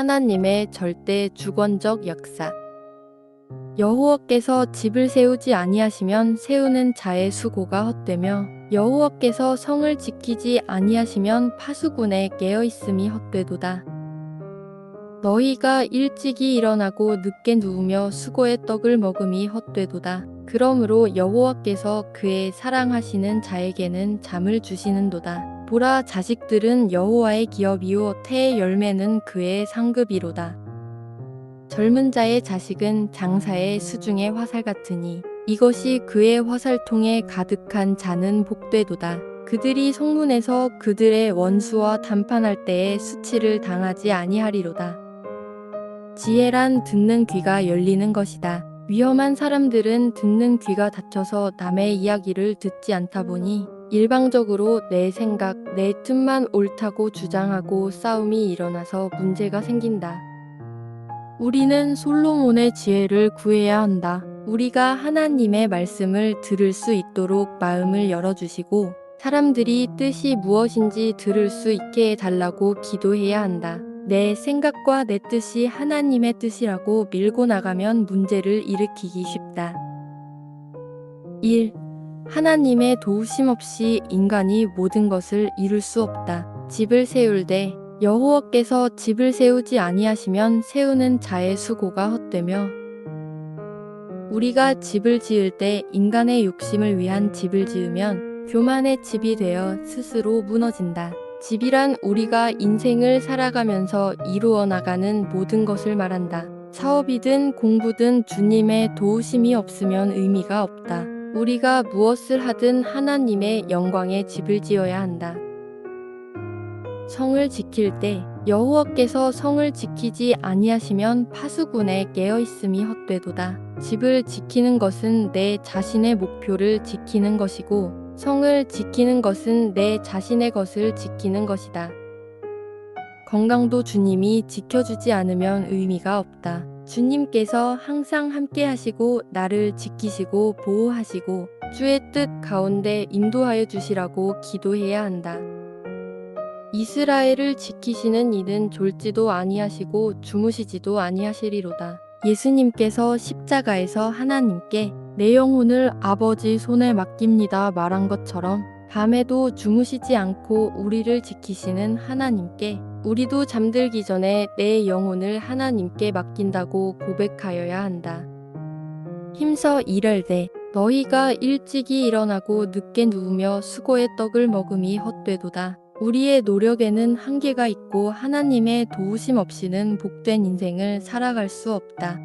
하나님의 절대 주권적 역사. 여호와께서 집을 세우지 아니하시면 세우는 자의 수고가 헛되며 여호와께서 성을 지키지 아니하시면 파수꾼의 깨어있음이 헛되도다. 너희가 일찍이 일어나고 늦게 누우며 수고의 떡을 먹음이 헛되도다. 그러므로 여호와께서 그의 사랑하시는 자에게는 잠을 주시는도다. 보라, 자식들은 여호와의 기업이요 태의 열매는 그의 상급이로다. 젊은 자의 자식은 장사의 수중의 화살 같으니 이것이 그의 화살통에 가득한 자는 복되도다. 그들이 성문에서 그들의 원수와 담판할 때에 수치를 당하지 아니하리로다. 지혜란 듣는 귀가 열리는 것이다. 위험한 사람들은 듣는 귀가 닫혀서 남의 이야기를 듣지 않다 보니 일방적으로 내 생각, 내 뜻만 옳다고 주장하고 싸움이 일어나서 문제가 생긴다. 우리는 솔로몬의 지혜를 구해야 한다. 우리가 하나님의 말씀을 들을 수 있도록 마음을 열어주시고 사람들이 뜻이 무엇인지 들을 수 있게 해달라고 기도해야 한다. 내 생각과 내 뜻이 하나님의 뜻이라고 밀고 나가면 문제를 일으키기 쉽다. 1. 하나님의 도우심 없이 인간이 모든 것을 이룰 수 없다. 집을 세울 때 여호와께서 집을 세우지 아니하시면 세우는 자의 수고가 헛되며 우리가 집을 지을 때 인간의 욕심을 위한 집을 지으면 교만의 집이 되어 스스로 무너진다. 집이란 우리가 인생을 살아가면서 이루어 나가는 모든 것을 말한다. 사업이든 공부든 주님의 도우심이 없으면 의미가 없다. 우리가 무엇을 하든 하나님의 영광의 집을 지어야 한다. 성을 지킬 때 여호와께서 성을 지키지 아니하시면 파수꾼의 깨어있음이 헛되도다. 집을 지키는 것은 내 자신의 목표를 지키는 것이고 성을 지키는 것은 내 자신의 것을 지키는 것이다. 건강도 주님이 지켜주지 않으면 의미가 없다. 주님께서 항상 함께 하시고 나를 지키시고 보호하시고 주의 뜻 가운데 인도하여 주시라고 기도해야 한다. 이스라엘을 지키시는 이는 졸지도 아니하시고 주무시지도 아니하시리로다. 예수님께서 십자가에서 하나님께 내 영혼을 아버지 손에 맡깁니다 말한 것처럼 밤에도 주무시지 않고 우리를 지키시는 하나님께 우리도 잠들기 전에 내 영혼을 하나님께 맡긴다고 고백하여야 한다. 힘써 일할되 너희가 일찍이 일어나고 늦게 누우며 수고의 떡을 먹음이 헛되도다. 우리의 노력에는 한계가 있고 하나님의 도우심 없이는 복된 인생을 살아갈 수 없다.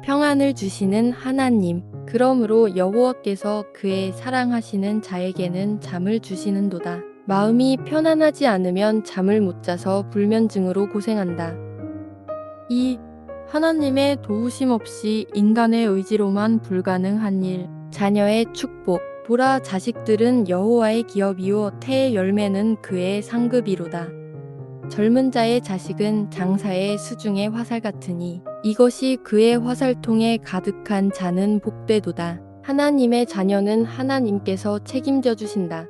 평안을 주시는 하나님, 그러므로 여호와께서 그의 사랑하시는 자에게는 잠을 주시는도다. 마음이 편안하지 않으면 잠을 못 자서 불면증으로 고생한다. 2. 하나님의 도우심 없이 인간의 의지로만 불가능한 일, 자녀의 축복. 보라, 자식들은 여호와의 기업이요 태의 열매는 그의 상급이로다. 젊은 자의 자식은 장사의 수중의 화살 같으니 이것이 그의 화살통에 가득한 자는 복되도다. 하나님의 자녀는 하나님께서 책임져 주신다.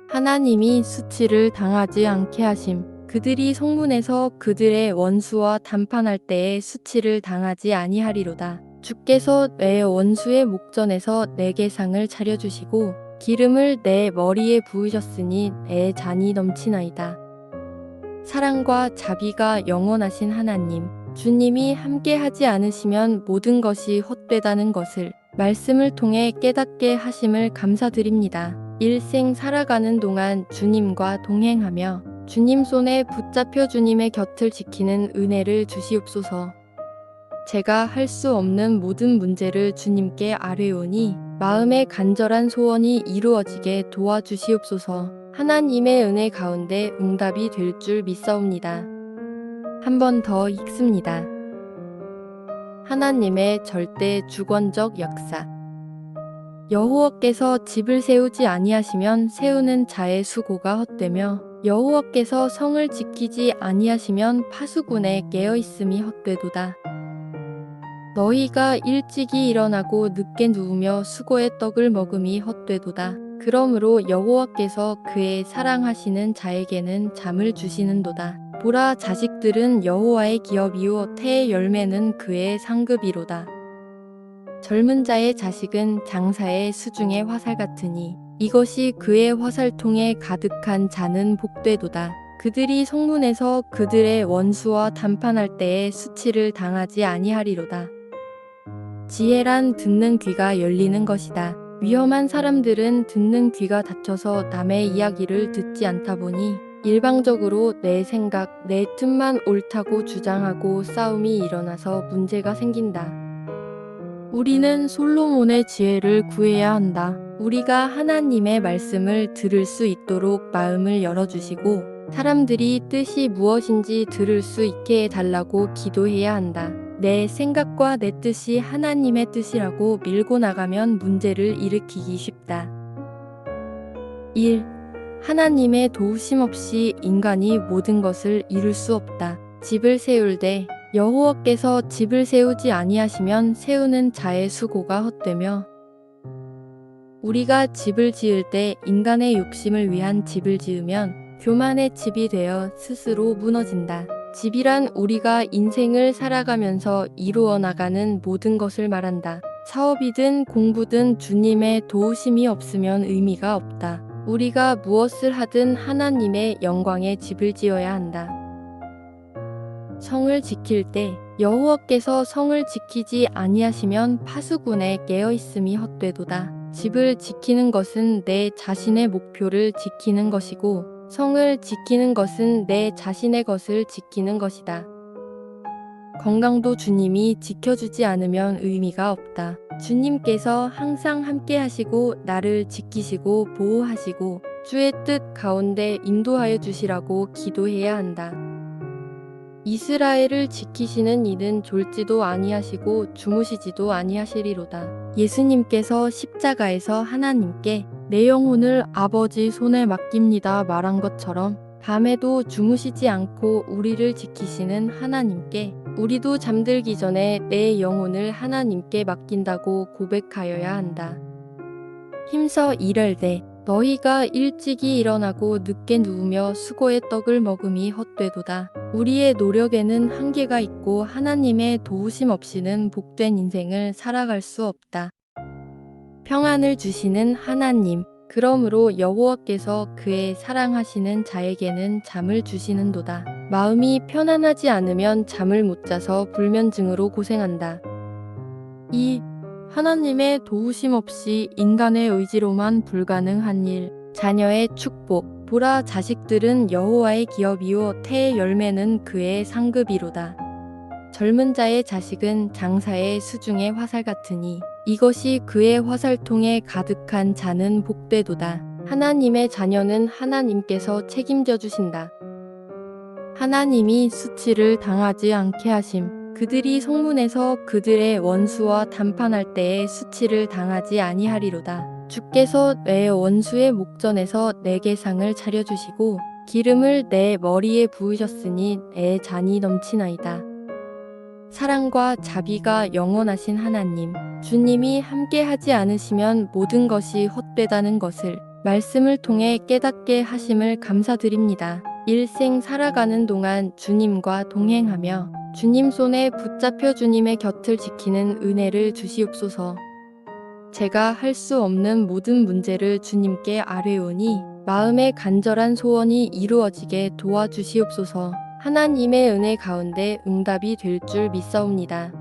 하나님이 수치를 당하지 않게 하심. 그들이 성문에서 그들의 원수와 담판할 때에 수치를 당하지 아니하리로다. 주께서 내 원수의 목전에서 내게 상을 차려주시고 기름을 내 머리에 부으셨으니 내 잔이 넘치나이다. 사랑과 자비가 영원하신 하나님, 주님이 함께 하지 않으시면 모든 것이 헛되다는 것을 말씀을 통해 깨닫게 하심을 감사드립니다. 일생 살아가는 동안 주님과 동행하며 주님 손에 붙잡혀 주님의 곁을 지키는 은혜를 주시옵소서. 제가 할 수 없는 모든 문제를 주님께 아뢰오니 마음의 간절한 소원이 이루어지게 도와주시옵소서. 하나님의 은혜 가운데 응답이 될 줄 믿사옵니다. 한 번 더 읽습니다. 하나님의 절대 주권적 역사. 여호와께서 집을 세우지 아니하시면 세우는 자의 수고가 헛되며 여호와께서 성을 지키지 아니하시면 파수꾼의 깨어있음이 헛되도다. 너희가 일찍이 일어나고 늦게 누우며 수고의 떡을 먹음이 헛되도다. 그러므로 여호와께서 그의 사랑하시는 자에게는 잠을 주시는도다. 보라 자식들은 여호와의 기업이요 태의 열매는 그의 상급이로다. 젊은 자의 자식은 장사의 수중의 화살 같으니 이것이 그의 화살통에 가득한 자는 복되도다. 그들이 성문에서 그들의 원수와 담판할 때에 수치를 당하지 아니하리로다. 지혜란 듣는 귀가 열리는 것이다. 위험한 사람들은 듣는 귀가 닫혀서 남의 이야기를 듣지 않다 보니 일방적으로 내 생각, 내 뜻만 옳다고 주장하고 싸움이 일어나서 문제가 생긴다. 우리는 솔로몬의 지혜를 구해야 한다. 우리가 하나님의 말씀을 들을 수 있도록 마음을 열어주시고 사람들이 뜻이 무엇인지 들을 수 있게 해달라고 기도해야 한다. 내 생각과 내 뜻이 하나님의 뜻이라고 밀고 나가면 문제를 일으키기 쉽다. 1. 하나님의 도우심 없이 인간이 모든 것을 이룰 수 없다. 집을 세울 때 여호와께서 집을 세우지 아니하시면 세우는 자의 수고가 헛되며 우리가 집을 지을 때 인간의 욕심을 위한 집을 지으면 교만의 집이 되어 스스로 무너진다. 집이란 우리가 인생을 살아가면서 이루어 나가는 모든 것을 말한다. 사업이든 공부든 주님의 도우심이 없으면 의미가 없다. 우리가 무엇을 하든 하나님의 영광의 집을 지어야 한다. 성을 지킬 때 여호와께서 성을 지키지 아니하시면 파수꾼에 깨어 있음이 헛되도다. 집을 지키는 것은 내 자신의 목표를 지키는 것이고 성을 지키는 것은 내 자신의 것을 지키는 것이다. 건강도 주님이 지켜주지 않으면 의미가 없다. 주님께서 항상 함께 하시고 나를 지키시고 보호하시고 주의 뜻 가운데 인도하여 주시라고 기도해야 한다. 이스라엘을 지키시는 이는 졸지도 아니하시고 주무시지도 아니하시리로다. 예수님께서 십자가에서 하나님께 내 영혼을 아버지 손에 맡깁니다 말한 것처럼 밤에도 주무시지 않고 우리를 지키시는 하나님께 우리도 잠들기 전에 내 영혼을 하나님께 맡긴다고 고백하여야 한다. 힘써 일할되 너희가 일찍이 일어나고 늦게 누우며 수고의 떡을 먹음이 헛되도다. 우리의 노력에는 한계가 있고 하나님의 도우심 없이는 복된 인생을 살아갈 수 없다. 평안을 주시는 하나님, 그러므로 여호와께서 그의 사랑하시는 자에게는 잠을 주시는도다. 마음이 편안하지 않으면 잠을 못 자서 불면증으로 고생한다. 2. 하나님의 도우심 없이 인간의 의지로만 불가능한 일. 자녀의 축복. 보라 자식들은 여호와의 기업이요 태의 열매는 그의 상급이로다. 젊은 자의 자식은 장사의 수중의 화살 같으니 이것이 그의 화살통에 가득한 자는 복되도다. 하나님의 자녀는 하나님께서 책임져 주신다. 하나님이 수치를 당하지 않게 하심. 그들이 성문에서 그들의 원수와 담판할 때에 수치를 당하지 아니하리로다. 주께서 내 원수의 목전에서 내게 상을 차려주시고 기름을 내 머리에 부으셨으니 내 잔이 넘치나이다. 사랑과 자비가 영원하신 하나님, 주님이 함께 하지 않으시면 모든 것이 헛되다는 것을 말씀을 통해 깨닫게 하심을 감사드립니다. 일생 살아가는 동안 주님과 동행하며 주님 손에 붙잡혀 주님의 곁을 지키는 은혜를 주시옵소서. 제가 할 수 없는 모든 문제를 주님께 아뢰오니 마음의 간절한 소원이 이루어지게 도와주시옵소서. 하나님의 은혜 가운데 응답이 될 줄 믿사옵니다.